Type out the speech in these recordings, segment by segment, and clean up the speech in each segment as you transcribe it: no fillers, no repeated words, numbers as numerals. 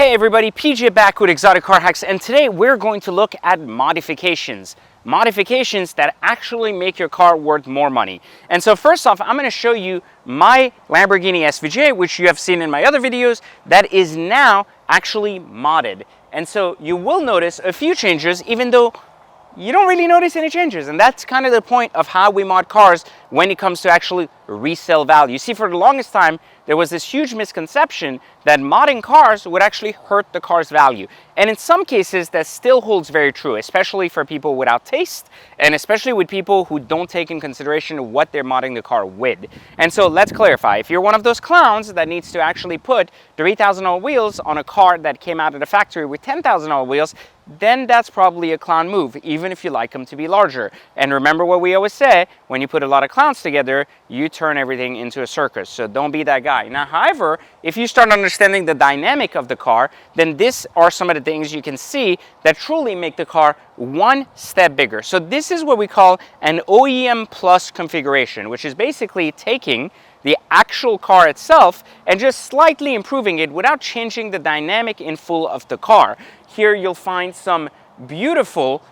Hey everybody, PJ back with Exotic Car Hacks, and today we're going to look at modifications. Modifications that actually make your car worth more money. And so first off, I'm going to show you my Lamborghini SVJ, which you have seen in my other videos, that is now actually modded. And so you will notice a few changes, even though you don't really notice any changes. And that's kind of the point of how we mod cars when it comes to actually resale value. See, for the longest time, there was this huge misconception that modding cars would actually hurt the car's value. And in some cases, that still holds very true, especially for people without taste, and especially with people who don't take in consideration what they're modding the car with. And so let's clarify. If you're one of those clowns that needs to actually put $3,000 wheels on a car that came out of the factory with $10,000 wheels, then that's probably a clown move, even if you like them to be larger. And remember what we always say, when you put a lot of clowns together, you turn everything into a circus. So don't be that guy. Now, however, if you start understanding the dynamic of the car, then these are some of the things you can see that truly make the car one step bigger. So this is what we call an OEM Plus configuration, which is basically taking the actual car itself and just slightly improving it without changing the dynamic in full of the car. Here you'll find some beautiful,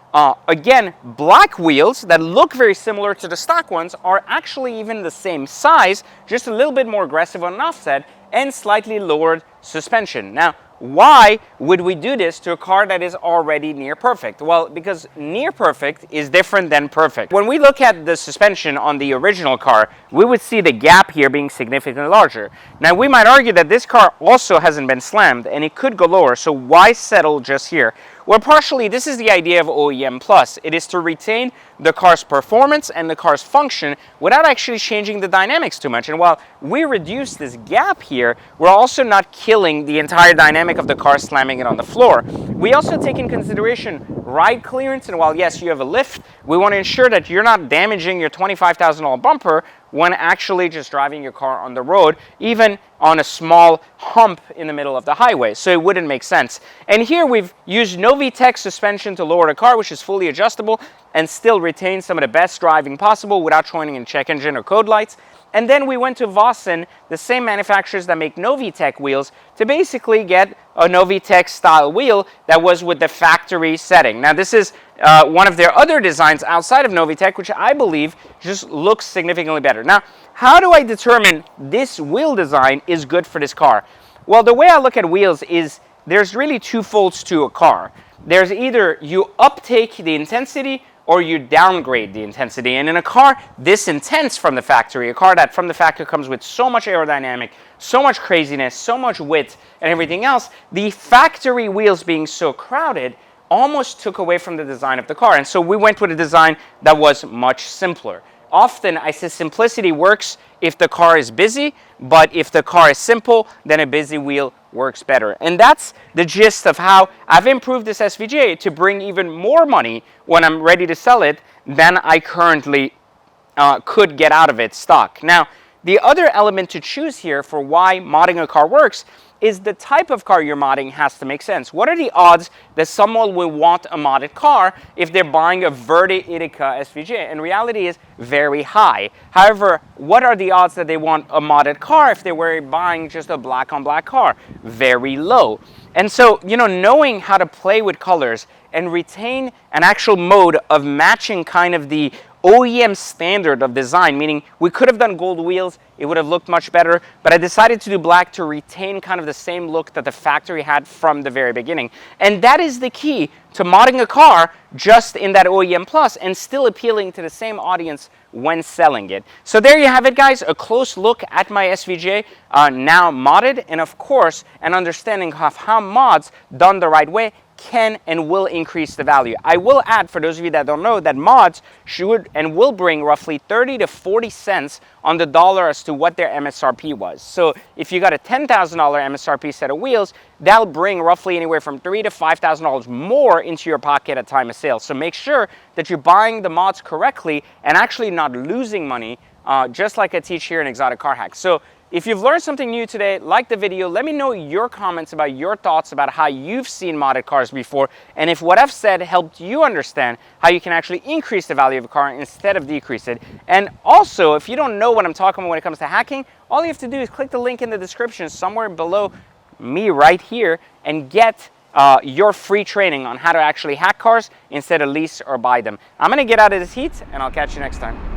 again, black wheels that look very similar to the stock ones, are actually even the same size, just a little bit more aggressive on an offset and slightly lowered suspension. Now, why would we do this to a car that is already near perfect? Well, because near perfect is different than perfect. When we look at the suspension on the original car, we would see the gap here being significantly larger. Now, we might argue that this car also hasn't been slammed and it could go lower, so why settle just here? Well, partially, this is the idea of OEM Plus. It is to retain the car's performance and the car's function without actually changing the dynamics too much. And while we reduce this gap here, we're also not killing the entire dynamic of the car slamming it on the floor. We also take in consideration ride clearance, and while yes, you have a lift, we want to ensure that you're not damaging your $25,000 bumper when actually just driving your car on the road, even on a small hump in the middle of the highway. So it wouldn't make sense. And here we've used Novitec suspension to lower the car, which is fully adjustable and still retain some of the best driving possible without joining in check engine or code lights. And then we went to Vossen, the same manufacturers that make Novitec wheels, to basically get a Novitec style wheel that was with the factory setting. Now this is one of their other designs outside of Novitec, which I believe just looks significantly better. Now, how do I determine this wheel design is good for this car? Well, the way I look at wheels is there's really two folds to a car. There's either you uptake the intensity or you downgrade the intensity. And in a car this intense from the factory, a car that from the factory comes with so much aerodynamic, so much craziness, so much width and everything else, the factory wheels being so crowded almost took away from the design of the car. And so we went with a design that was much simpler. Often I say simplicity works if the car is busy, but if the car is simple, then a busy wheel works better. And that's the gist of how I've improved this SVJ to bring even more money when I'm ready to sell it than I currently could get out of its stock. Now, the other element to choose here for why modding a car works is the type of car you're modding has to make sense. What are the odds that someone will want a modded car if they're buying a Verde Indica SVJ? And reality is very high. However, what are the odds that they want a modded car if they were buying just a black on black car? Very low. And so, knowing how to play with colors and retain an actual mode of matching kind of the OEM standard of design, meaning we could have done gold wheels, it would have looked much better, but I decided to do black to retain kind of the same look that the factory had from the very beginning. And that is the key to modding a car just in that OEM Plus and still appealing to the same audience when selling it. So there you have it, guys, a close look at my SVJ now modded, and of course an understanding of how mods done the right way can and will increase the value. I will add, for those of you that don't know, that mods should and will bring roughly 30 to 40 cents on the dollar as to what their MSRP was. So if you got a $10,000 MSRP set of wheels, that'll bring roughly anywhere from $3,000 to $5,000 more into your pocket at time of sale. So make sure that you're buying the mods correctly and actually not losing money, just like I teach here in Exotic Car Hacks. So if you've learned something new today, like the video, let me know your comments about your thoughts about how you've seen modded cars before, and if what I've said helped you understand how you can actually increase the value of a car instead of decrease it. And also, if you don't know what I'm talking about when it comes to hacking, all you have to do is click the link in the description somewhere below me right here and get your free training on how to actually hack cars instead of lease or buy them. I'm gonna get out of this heat and I'll catch you next time.